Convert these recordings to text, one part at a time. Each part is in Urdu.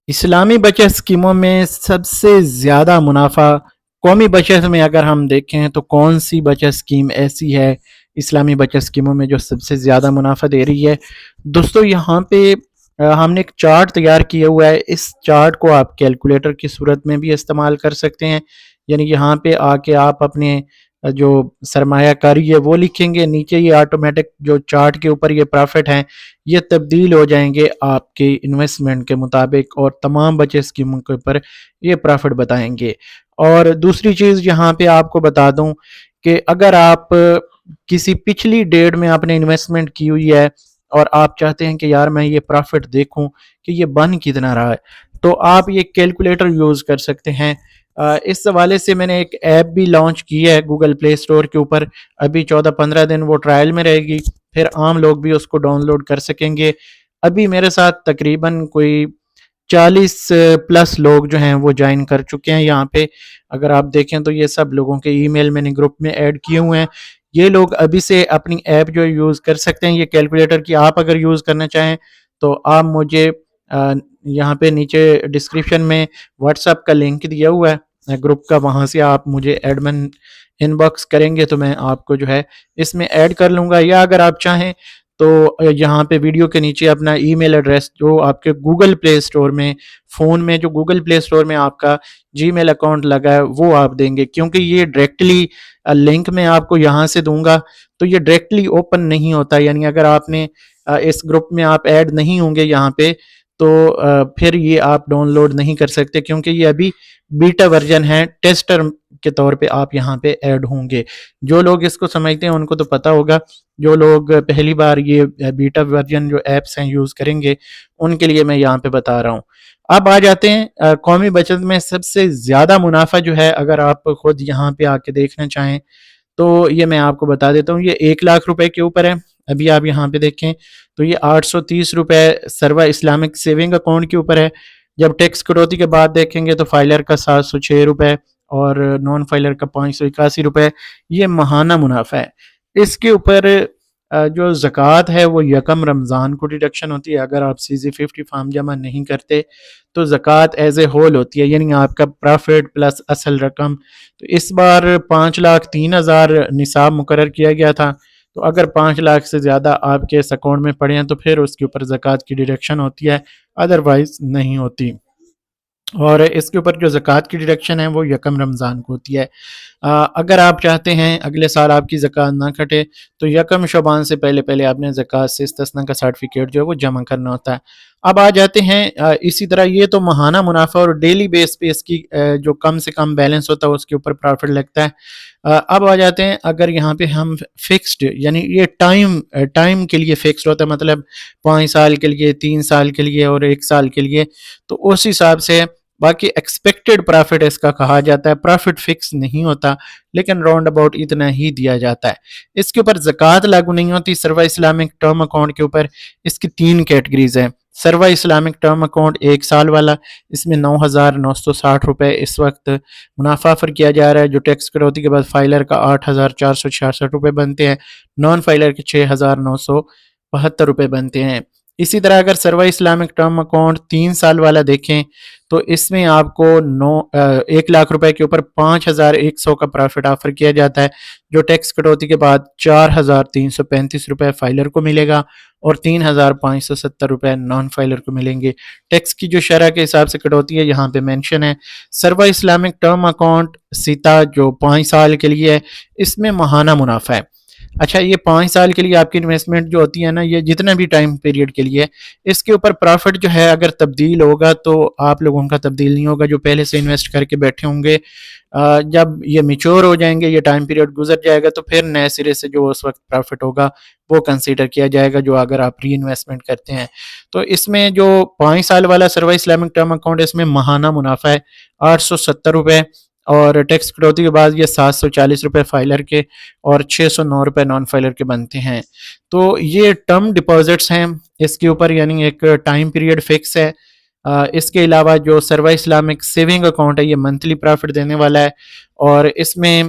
اسلامی بچت اسکیموں میں سب سے زیادہ منافع قومی بچت میں اگر ہم دیکھیں تو کون سی بچت اسکیم ایسی ہے اسلامی بچت اسکیموں میں جو سب سے زیادہ منافع دے رہی ہے؟ دوستو یہاں پہ ہم نے ایک چارٹ تیار کیا ہوا ہے. اس چارٹ کو آپ کیلکولیٹر کی صورت میں بھی استعمال کر سکتے ہیں. یعنی یہاں پہ آ کے آپ اپنے جو سرمایہ کاری ہے وہ لکھیں گے، نیچے یہ آٹومیٹک جو چارٹ کے اوپر یہ پرافٹ ہیں یہ تبدیل ہو جائیں گے آپ کے انویسٹمنٹ کے مطابق، اور تمام بچت اسکیموں کے اوپر یہ پرافٹ بتائیں گے. اور دوسری چیز یہاں پہ آپ کو بتا دوں کہ اگر آپ کسی پچھلی ڈیٹ میں آپ نے انویسٹمنٹ کی ہوئی ہے اور آپ چاہتے ہیں کہ یار میں یہ پرافٹ دیکھوں کہ یہ بن کتنا رہا ہے، تو آپ یہ کیلکولیٹر یوز کر سکتے ہیں. اس حوالے سے میں نے ایک ایپ بھی لانچ کی ہے گوگل پلے اسٹور کے اوپر. ابھی 14-15 دن وہ ٹرائل میں رہے گی، پھر عام لوگ بھی اس کو ڈاؤن لوڈ کر سکیں گے. ابھی میرے ساتھ تقریباً کوئی 40 پلس لوگ جو ہیں وہ جوائن کر چکے ہیں یہاں پہ. اگر آپ دیکھیں تو یہ سب لوگوں کے ای میل میں نے گروپ میں ایڈ کیے ہوئے ہیں. یہ لوگ ابھی سے اپنی ایپ جو یوز کر سکتے ہیں یہ کیلکولیٹر کی. آپ اگر یوز کرنا چاہیں تو آپ مجھے یہاں پہ نیچے ڈسکرپشن میں واٹس ایپ کا لنک دیا ہوا ہے گروپ کا، وہاں سے آپ مجھے ایڈمن ان باکس کریں گے تو میں آپ کو جو ہے اس میں ایڈ کر لوں گا. یا اگر آپ چاہیں تو یہاں پہ ویڈیو کے نیچے اپنا ای میل ایڈریس جو آپ کے گوگل پلے اسٹور میں فون میں جو گوگل پلے اسٹور میں آپ کا جی میل اکاؤنٹ لگا ہے وہ آپ دیں گے، کیونکہ یہ ڈائریکٹلی لنک میں آپ کو یہاں سے دوں گا تو یہ ڈائریکٹلی اوپن نہیں ہوتا. یعنی اگر آپ نے اس گروپ میں آپ ایڈ نہیں ہوں گے یہاں پہ تو پھر یہ آپ ڈاؤن لوڈ نہیں کر سکتے، کیونکہ یہ ابھی بیٹا ورژن ہے، ٹیسٹر کے طور پہ آپ یہاں پہ ایڈ ہوں گے. جو لوگ اس کو سمجھتے ہیں ان کو تو پتہ ہوگا، جو لوگ پہلی بار یہ بیٹا ورژن جو ایپس ہیں یوز کریں گے ان کے لیے میں یہاں پہ بتا رہا ہوں. اب آ جاتے ہیں قومی بچت میں سب سے زیادہ منافع جو ہے، اگر آپ خود یہاں پہ آ کے دیکھنا چاہیں تو یہ میں آپ کو بتا دیتا ہوں. یہ 1 لاکھ روپے کے اوپر ہے. ابھی آپ یہاں پہ دیکھیں تو یہ 830 روپے سروا اسلامک سیونگ اکاؤنٹ کے اوپر ہے. جب ٹیکس کٹوتی کے بعد دیکھیں گے تو فائلر کا 706 روپے اور نان فائلر کا 581 روپے. یہ ماہانہ منافع ہے. اس کے اوپر جو زکوٰۃ ہے وہ یکم رمضان کو ڈیڈکشن ہوتی ہے. اگر آپ CZ50 فارم جمع نہیں کرتے تو زکوٰۃ ایز اے ہول ہوتی ہے، یعنی آپ کا پرافٹ پلس اصل رقم. تو اس بار 5,03,000 نصاب مقرر کیا گیا تھا، تو اگر 5 لاکھ سے زیادہ آپ کے اس اکاؤنٹ میں پڑے ہیں تو پھر اس کے اوپر زکوٰۃ کی ڈیڈکشن ہوتی ہے، ادروائز نہیں ہوتی. اور اس کے اوپر جو زکوٰۃ کی ڈیڈکشن ہے وہ یکم رمضان کو ہوتی ہے. اگر آپ چاہتے ہیں اگلے سال آپ کی زکوٰۃ نہ کٹے تو یکم شعبان سے پہلے آپ نے زکوٰۃ سے استثناء کا سرٹیفکیٹ جو ہے وہ جمع کرنا ہوتا ہے. اب آ جاتے ہیں اسی طرح یہ تو ماہانہ منافع اور ڈیلی بیس پہ اس کی جو کم سے کم بیلنس ہوتا ہے اس کے اوپر پرافٹ لگتا ہے. اب آ جاتے ہیں اگر یہاں پہ ہم فکسڈ، یعنی یہ ٹائم کے لیے فکسڈ ہوتا ہے، مطلب 5 سال کے لیے، 3 سال کے لیے اور 1 سال کے لیے، تو اس حساب سے باقی ایکسپیکٹڈ پرافٹ اس کا کہا جاتا ہے. پرافٹ فکس نہیں ہوتا لیکن راؤنڈ اباؤٹ اتنا ہی دیا جاتا ہے. اس کے اوپر زکوٰۃ لاگو نہیں ہوتی. سروا اسلامک ٹرم اکاؤنٹ کے اوپر اس کی 3 کیٹیگریز ہیں. سروا اسلامک ٹرم اکاؤنٹ 1 سال والا، اس میں 9,960 روپے اس وقت منافع آفر کیا جا رہا ہے، جو ٹیکس کٹوتی کے بعد فائلر کا 8,466 روپے بنتے ہیں، نان فائلر کے 6,972 روپے بنتے ہیں. اسی طرح اگر سروا اسلامک ٹرم اکاؤنٹ 3 سال والا دیکھیں تو اس میں آپ کو 1 لاکھ روپے کے اوپر 5,100 کا پرافٹ آفر کیا جاتا ہے، جو ٹیکس کٹوتی کے بعد 4,335 روپے فائلر کو ملے گا اور 3,570 روپے نان فائلر کو ملیں گے. ٹیکس کی جو شرح کے حساب سے کٹوتی ہے یہاں پہ مینشن ہے. سروا اسلامک ٹرم اکاؤنٹ سیتا جو 5 سال کے لیے ہے، اس میں ماہانہ منافع ہے. اچھا، یہ 5 سال کے لیے آپ کی انویسٹمنٹ جو ہوتی ہے نا، یہ جتنا بھی ٹائم پیریڈ کے لیے، اس کے اوپر پرافٹ جو ہے اگر تبدیل ہوگا تو آپ لوگوں کا تبدیل نہیں ہوگا جو پہلے سے انویسٹ کر کے بیٹھے ہوں گے. جب یہ میچور ہو جائیں گے، یہ ٹائم پیریڈ گزر جائے گا تو پھر نئے سرے سے جو اس وقت پرافٹ ہوگا وہ کنسیڈر کیا جائے گا، جو اگر آپ ری انویسٹمنٹ کرتے ہیں. تو اس میں جو 5 سال والا سروا اسلامک ٹرم اکاؤنٹ، اس میں ماہانہ منافع ہے 870 روپے، اور ٹیکس کٹوتی کے بعد یہ 740 روپے فائلر کے اور 609 روپے نان فائلر کے بنتے ہیں. تو یہ ٹرم ڈپازٹس ہیں اس کے اوپر، یعنی ایک ٹائم پیریڈ فکس ہے. اس کے علاوہ جو سروا اسلامک سیونگ اکاؤنٹ ہے یہ منتھلی پرافٹ دینے والا ہے، اور اس میں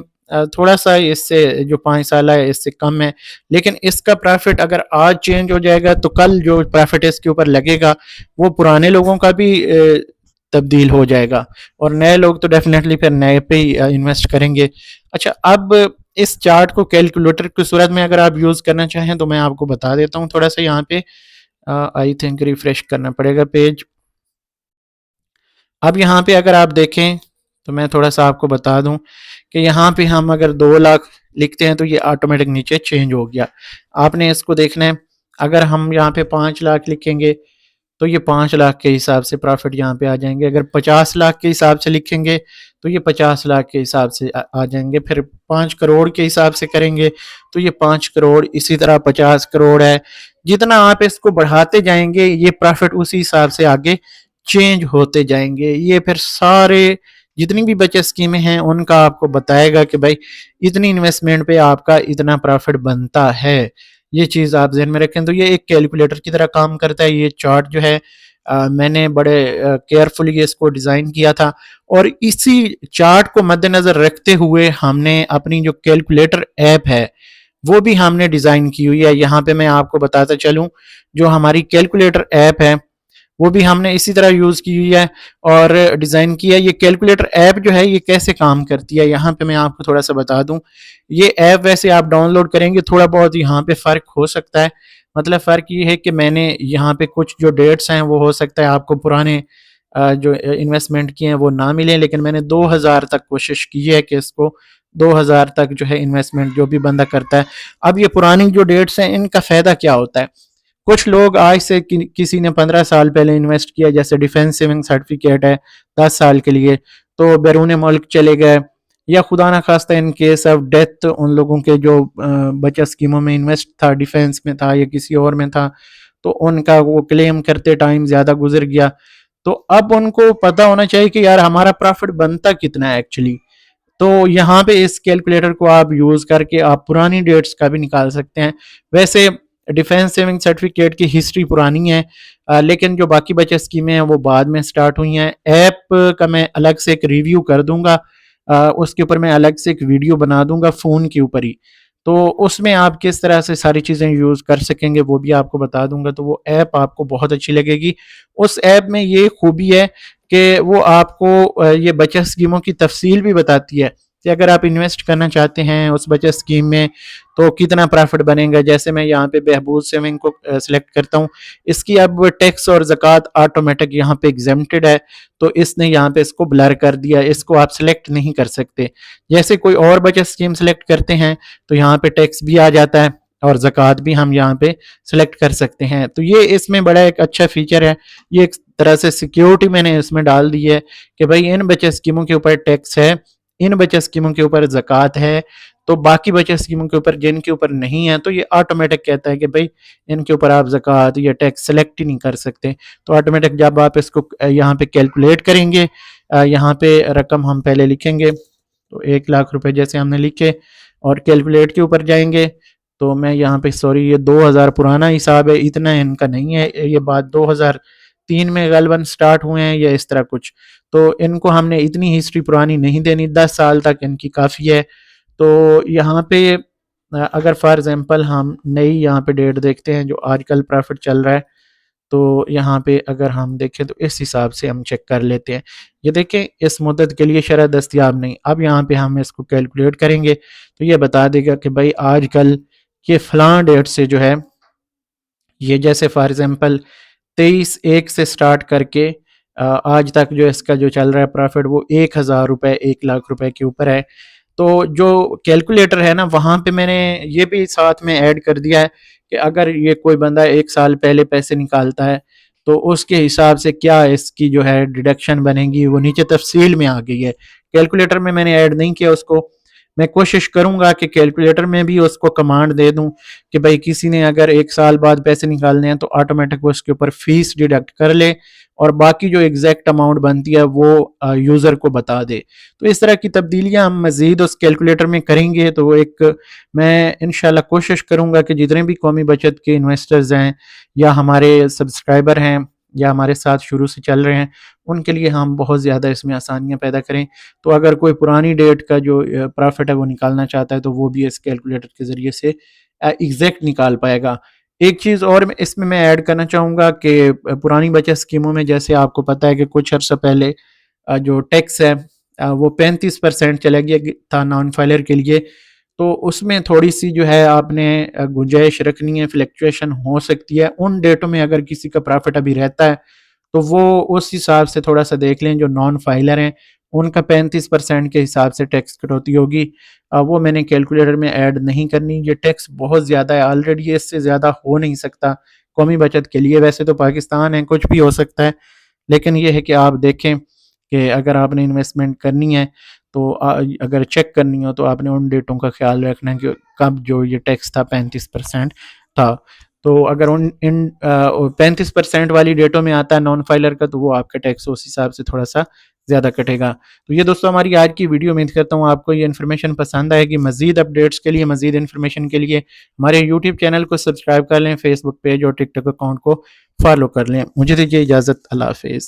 تھوڑا سا اس سے جو 5 سالہ ہے اس سے کم ہے، لیکن اس کا پرافٹ اگر آج چینج ہو جائے گا تو کل جو پرافٹ اس کے اوپر لگے گا وہ پرانے لوگوں کا بھی تبدیل ہو جائے گا، اور نئے لوگ تو ڈیفینیٹلی پھر نئے پہ ہی انویسٹ کریں گے۔ اچھا، اب اس چارٹ کو کیلکولیٹر کی صورت میں اگر آپ یوز کرنا چاہیں تو میں آپ کو بتا دیتا ہوں تھوڑا سا، یہاں پہ آئی تھنک ریفریش کرنا پڑے گا پیج۔ اب یہاں پہ اگر آپ دیکھیں تو میں تھوڑا سا آپ کو بتا دوں کہ یہاں پہ ہم اگر 2 لاکھ لکھتے ہیں تو یہ آٹومیٹک نیچے چینج ہو گیا۔ آپ نے اس کو دیکھنا ہے، اگر ہم یہاں پہ 5 لاکھ لکھیں گے تو یہ 5 لاکھ کے حساب سے پرافٹ یہاں پہ آ جائیں گے، اگر 50 لاکھ کے حساب سے لکھیں گے تو یہ 50 لاکھ کے حساب سے آ جائیں گے، پھر 5 کروڑ کے حساب سے کریں گے تو یہ 5 کروڑ، اسی طرح 50 کروڑ ہے۔ جتنا آپ اس کو بڑھاتے جائیں گے یہ پرافٹ اسی حساب سے آگے چینج ہوتے جائیں گے۔ یہ پھر سارے جتنی بھی بچت اسکیمیں ہیں ان کا آپ کو بتائے گا کہ بھائی اتنی انویسٹمنٹ پہ آپ کا اتنا پرافٹ بنتا ہے۔ یہ چیز آپ ذہن میں رکھیں، تو یہ ایک کیلکولیٹر کی طرح کام کرتا ہے۔ یہ چارٹ جو ہے میں نے بڑے کیئرفلی اس کو ڈیزائن کیا تھا، اور اسی چارٹ کو مد نظر رکھتے ہوئے ہم نے اپنی جو کیلکولیٹر ایپ ہے وہ بھی ہم نے ڈیزائن کی ہوئی ہے۔ یہاں پہ میں آپ کو بتاتا چلوں، جو ہماری کیلکولیٹر ایپ ہے وہ بھی ہم نے اسی طرح یوز کی ہوئی ہے اور ڈیزائن کیا ہے۔ یہ کیلکولیٹر ایپ جو ہے یہ کیسے کام کرتی ہے، یہاں پہ میں آپ کو تھوڑا سا بتا دوں۔ یہ ایپ ویسے آپ ڈاؤن لوڈ کریں گے تھوڑا بہت یہاں پہ فرق ہو سکتا ہے، مطلب فرق یہ ہے کہ میں نے یہاں پہ کچھ جو ڈیٹس ہیں وہ ہو سکتا ہے آپ کو پرانے جو انویسٹمنٹ کیے ہیں وہ نہ ملیں، لیکن میں نے 2000 تک کوشش کی ہے کہ اس کو 2000 تک جو ہے انویسٹمنٹ جو بھی بندہ کرتا ہے۔ اب یہ پرانی جو ڈیٹس ہیں ان کا فائدہ کیا ہوتا ہے؟ کچھ لوگ آج سے کسی نے 15 سال پہلے انویسٹ کیا، جیسے ڈیفینس سیونگ سرٹیفکیٹ ہے 10 سال کے لیے، تو بیرون ملک چلے گئے، یا خدا نخواستہ in case of death in لوگوں کے جو بچت اسکیموں میں انویسٹ تھا، ڈیفینس میں تھا یا کسی اور میں تھا، تو ان کا وہ کلیم کرتے ٹائم زیادہ گزر گیا، تو اب ان کو پتا ہونا چاہیے کہ یار ہمارا پرافٹ بنتا کتنا ہے ایکچولی۔ تو یہاں پہ اس کیلکولیٹر کو آپ یوز کر کے آپ پرانی ڈیٹس کا بھی نکال سکتے ہیں۔ ویسے ڈیفینس سیونگ سرٹیفکیٹ کی ہسٹری پرانی ہے، لیکن جو باقی بچت اسکیمیں ہیں وہ بعد میں سٹارٹ ہوئی ہیں۔ ایپ کا میں الگ سے ایک ریویو کر دوں گا، اس کے اوپر میں الگ سے ایک ویڈیو بنا دوں گا فون کے اوپر ہی، تو اس میں آپ کس طرح سے ساری چیزیں یوز کر سکیں گے وہ بھی آپ کو بتا دوں گا، تو وہ ایپ آپ کو بہت اچھی لگے گی۔ اس ایپ میں یہ خوبی ہے کہ وہ آپ کو یہ بچت اسکیموں کی تفصیل بھی بتاتی ہے کہ اگر آپ انویسٹ کرنا چاہتے ہیں اس بچت اسکیم میں تو کتنا پرافٹ بنے گا۔ جیسے میں یہاں پہ بہبود سیونگ کو سلیکٹ کرتا ہوں، اس کی اب ٹیکس اور زکوٰۃ آٹومیٹک یہاں پہ ایگزیمپٹڈ ہے، تو اس نے یہاں پہ اس کو بلر کر دیا، اس کو آپ سلیکٹ نہیں کر سکتے۔ جیسے کوئی اور بچت اسکیم سلیکٹ کرتے ہیں تو یہاں پہ ٹیکس بھی آ جاتا ہے اور زکوٰۃ بھی ہم یہاں پہ سلیکٹ کر سکتے ہیں، تو یہ اس میں بڑا ایک اچھا فیچر ہے۔ یہ ایک طرح سے سیکیورٹی میں نے اس میں ڈال دی ہے کہ بھائی ان بچت اسکیموں کے اوپر ٹیکس ہے، ان بچت اسکیموں کے اوپر زکوٰۃ ہے، تو باقی بچت اسکیموں کے اوپر جن کے اوپر نہیں ہے تو یہ آٹومیٹک کہتا ہے کہ بھائی ان کے اوپر آپ زکوٰۃ یا ٹیکس سلیکٹ ہی نہیں کر سکتے۔ تو آٹومیٹک جب آپ اس کو یہاں پہ کیلکولیٹ کریں گے، یہاں پہ رقم ہم پہلے لکھیں گے، تو 1 لاکھ روپے جیسے ہم نے لکھے اور کیلکولیٹ کے اوپر جائیں گے، تو میں یہاں پہ سوری یہ 2000 پرانا حساب ہے، اتنا ان کا نہیں ہے، یہ بات 2003 میں غالباً سٹارٹ ہوئے ہیں یا اس طرح کچھ، تو ان کو ہم نے اتنی ہسٹری پرانی نہیں دینی، 10 سال تک ان کی کافی ہے۔ تو یہاں پہ اگر فار ایگزامپل ہم نئی یہاں پہ ڈیٹ دیکھتے ہیں جو آج کل پرافٹ چل رہا ہے، تو یہاں پہ اگر ہم دیکھیں تو اس حساب سے ہم چیک کر لیتے ہیں۔ یہ دیکھیں اس مدت کے لیے شرح دستیاب نہیں، اب یہاں پہ ہم اس کو کیلکولیٹ کریں گے تو یہ بتا دے گا کہ بھائی آج کل یہ فلاں ڈیٹ سے جو ہے، یہ جیسے فار ایگزامپل 23/1 سے سٹارٹ کر کے آج تک جو اس کا جو چل رہا ہے پرافٹ وہ 1000 روپے 1 لاکھ روپے کے اوپر ہے۔ تو جو کیلکولیٹر ہے نا وہاں پہ میں نے یہ بھی ساتھ میں ایڈ کر دیا ہے کہ اگر یہ کوئی بندہ 1 سال پہلے پیسے نکالتا ہے تو اس کے حساب سے کیا اس کی جو ہے ڈیڈکشن بنے گی، وہ نیچے تفصیل میں آ گئی ہے۔ کیلکولیٹر میں نے ایڈ نہیں کیا اس کو، میں کوشش کروں گا کہ کیلکولیٹر میں بھی اس کو کمانڈ دے دوں کہ بھائی کسی نے اگر 1 سال بعد پیسے نکالنے ہیں تو آٹومیٹک اس کے اوپر فیس ڈیڈکٹ کر لے اور باقی جو ایگزیکٹ اماؤنٹ بنتی ہے وہ یوزر کو بتا دے۔ تو اس طرح کی تبدیلیاں ہم مزید اس کیلکولیٹر میں کریں گے، تو وہ ایک میں انشاءاللہ کوشش کروں گا کہ جتنے بھی قومی بچت کے انویسٹرز ہیں یا ہمارے سبسکرائبر ہیں یا ہمارے ساتھ شروع سے چل رہے ہیں ان کے لیے ہم بہت زیادہ اس میں آسانیاں پیدا کریں. تو اگر کوئی پرانی ڈیٹ کا جو پرافٹ ہے وہ نکالنا چاہتا ہے تو وہ بھی اس کیلکولیٹر کے ذریعے سے ایگزیکٹ نکال پائے گا. ایک چیز اور اس میں ایڈ کرنا چاہوں گا کہ پرانی بچت اسکیموں میں جیسے آپ کو پتہ ہے کہ کچھ عرصہ پہلے جو ٹیکس ہے وہ 35% چلا گیا تھا نان فائلر کے لیے. تو اس میں تھوڑی سی جو ہے آپ نے گنجائش رکھنی ہے, فلیکچویشن ہو سکتی ہے. ان ڈیٹوں میں اگر کسی کا پرافٹ ابھی رہتا ہے تو وہ اس حساب سے تھوڑا سا دیکھ لیں. جو نان فائلر ہیں ان کا 35% کے حساب سے ٹیکس کٹوتی ہوگی, وہ میں نے کیلکولیٹر میں ایڈ نہیں کرنی. یہ ٹیکس بہت زیادہ ہے آلریڈی, اس سے زیادہ ہو نہیں سکتا قومی بچت کے لیے. ویسے تو پاکستان ہے, کچھ بھی ہو سکتا ہے, لیکن یہ ہے کہ آپ دیکھیں کہ اگر آپ نے انویسٹمنٹ کرنی ہے تو اگر چیک کرنی ہو تو آپ نے ان ڈیٹوں کا خیال رکھنا ہے کہ کب جو یہ ٹیکس تھا 35% تھا. تو اگر ان 35% والی ڈیٹوں میں آتا ہے نان فائلر کا تو وہ آپ کا ٹیکس اس حساب سے تھوڑا سا زیادہ کٹے گا. تو یہ دوستو ہماری آج کی ویڈیو. امید کرتا ہوں آپ کو یہ انفارمیشن پسند آئے گی. مزید اپڈیٹس کے لیے, مزید انفارمیشن کے لیے ہمارے یوٹیوب چینل کو سبسکرائب کر لیں, فیس بک پیج اور ٹک ٹاک اکاؤنٹ کو فالو کر لیں. مجھے دیجیے اجازت, اللہ حافظ.